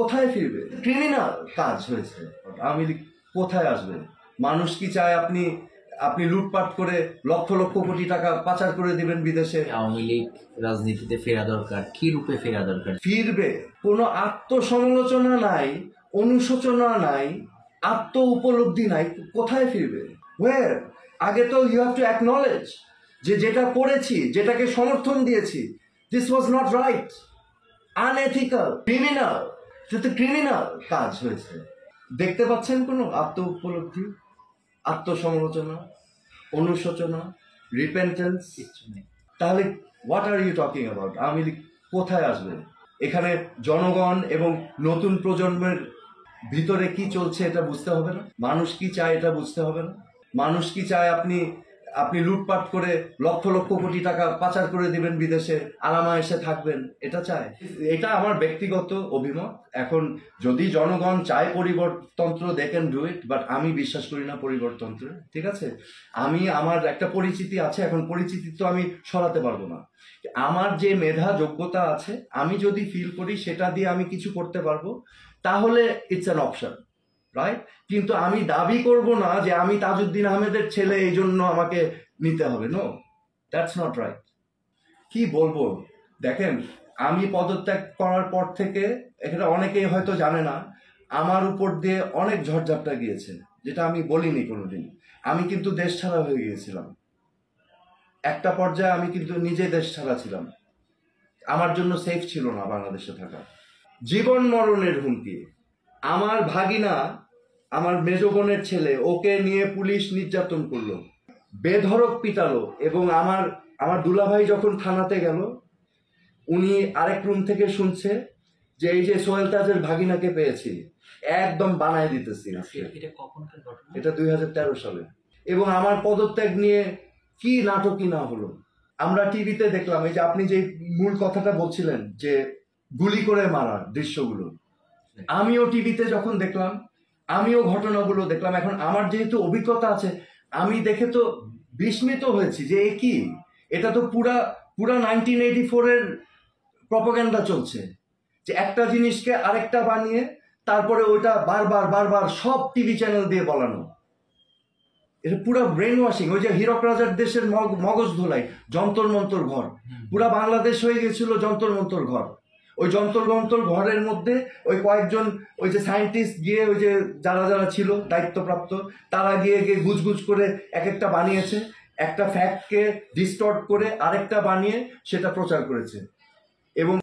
কোথায় ফিরবে? ক্রিমিনাল কাজ হয়েছে। আওয়ামী লীগ কোথায় আসবে? মানুষ কি চায় আপনি আপনি লুটপাট করে লক্ষ লক্ষ কোটি টাকা পাচার করে দিবেন বিদেশে? আওয়ামী লীগ রাজনীতিতে ফেরা দরকার, কি রূপে ফেরা দরকার? ফিরবে, কোনো আত্মসমালোচনা নাই, অনুশোচনা নাই, আত্ম উপলব্ধি নাই, কোথায় ফিরবে? ওয়ের? আগে তো ইউ হ্যাভ টু অ্যাকনলেজ যে যেটা করেছি, যেটাকে সমর্থন দিয়েছি, this was not right, unethical, criminal. Criminal কাজ হয়েছে। দেখতে পাচ্ছেন কোনো আত্ম উপলব্ধি, আত্মসমালোচনা, অনুশোচনা, রিপেন্টেন্স? কিচ্ছু নেই। তাহলে what are you talking about? Awami League কোথায় আসবে? এখানে জনগণ এবং নতুন প্রজন্মের ভিতরে কি চলছে এটা বুঝতে হবে না? মানুষ কি চায় এটা বুঝতে হবে না? মানুষ কি চায় আপনি লুটপাট করে লক্ষ লক্ষ কোটি টাকা পাচার করে দিবেন বিদেশে, আরামায়েশে থাকবেন, এটা চায়? এটা আমার ব্যক্তিগত অভিমত। এখন যদি জনগণ চায় পরিবর্তনতন্ত্র, they can do it, but আমি বিশ্বাস করি না পরিবর্তনতন্ত্রে। ঠিক আছে, আমার একটা পরিচিতি আছে, এখন পরিচিতি তো আমি সরাতে পারবো না। আমার যে মেধা যোগ্যতা আছে, আমি যদি ফিল করি সেটা দিয়ে আমি কিছু করতে পারবো, তাহলে ইটস অ্যান অপশন, রাইট? কিন্তু আমি দাবি করব না যে আমি তাজউদ্দিন আহমেদের ছেলে, এই জন্য আমাকে নিতে হবে। No, that's not right. কি বলবো দেখেন, আমি পদত্যাগ করার পর থেকে, এখানে অনেকেই হয়তো জানে না, আমার উপর দিয়ে অনেক ঝড়ঝাপটা গিয়েছে, যেটা আমি বলিনি কোনোদিন। আমি কিন্তু দেশ ছাড়া হয়ে গিয়েছিলাম। একটা পর্যায়ে আমি কিন্তু নিজে দেশ ছাড়া ছিলাম। আমার জন্য সেফ ছিল না বাংলাদেশে থাকা। জীবন মরণের হুমকি। আমার ভাগিনা, আমার মেজ বোনের ছেলে, ওকে নিয়ে পুলিশ নির্যাতন করলো, বেধড়ক পিটালো। এবং আমার দুলাভাই যখন থানাতে গেল, উনি আরেক রুম থেকে শুনছে যে এই যে সোহেল তাজের ভাগিনাকে পেয়েছি, একদম বানায় দিতেছি। এটা 2013 সালে। এবং আমার পদত্যাগ নিয়ে কি নাটকই না হলো। আমরা টিভিতে দেখলাম, এই যে আপনি যে মূল কথাটা বলছিলেন যে গুলি করে মারার দৃশ্যগুলো, আমিও টিভিতে যখন দেখলাম, আমিও ঘটনাগুলো দেখলাম। এখন আমার যেহেতু অভিজ্ঞতা আছে, আমি দেখে তো বিস্মিত হয়েছি যে এ কি, এটা তো পুরা 1984 এর প্রপাগান্ডা চলছে, যে একটা জিনিসকে আরেকটা বানিয়ে তারপরে ওইটা বারবার সব টিভি চ্যানেল দিয়ে বলানো। এটা পুরা ব্রেন ওয়াশিং। ওই যে হীরক রাজার দেশের মগজ ধোলাই, যন্তর মন্তর ঘর, পুরা বাংলাদেশ হয়ে গেছিল যন্তর মন্তর ঘর। ওই যন্তর মন্তর ঘরের মধ্যে ওই কয়েকজন, ওই যে সায়েন্টিস্ট গিয়ে, ওই যে যারা ছিল দায়িত্বপ্রাপ্ত, তারা গিয়ে গুজগুজ করে এক একটা বানিয়েছে, একটা ফ্যাক্টকে ডিস্টর্ট করে আরেকটা বানিয়ে সেটা প্রচার করেছে। এবং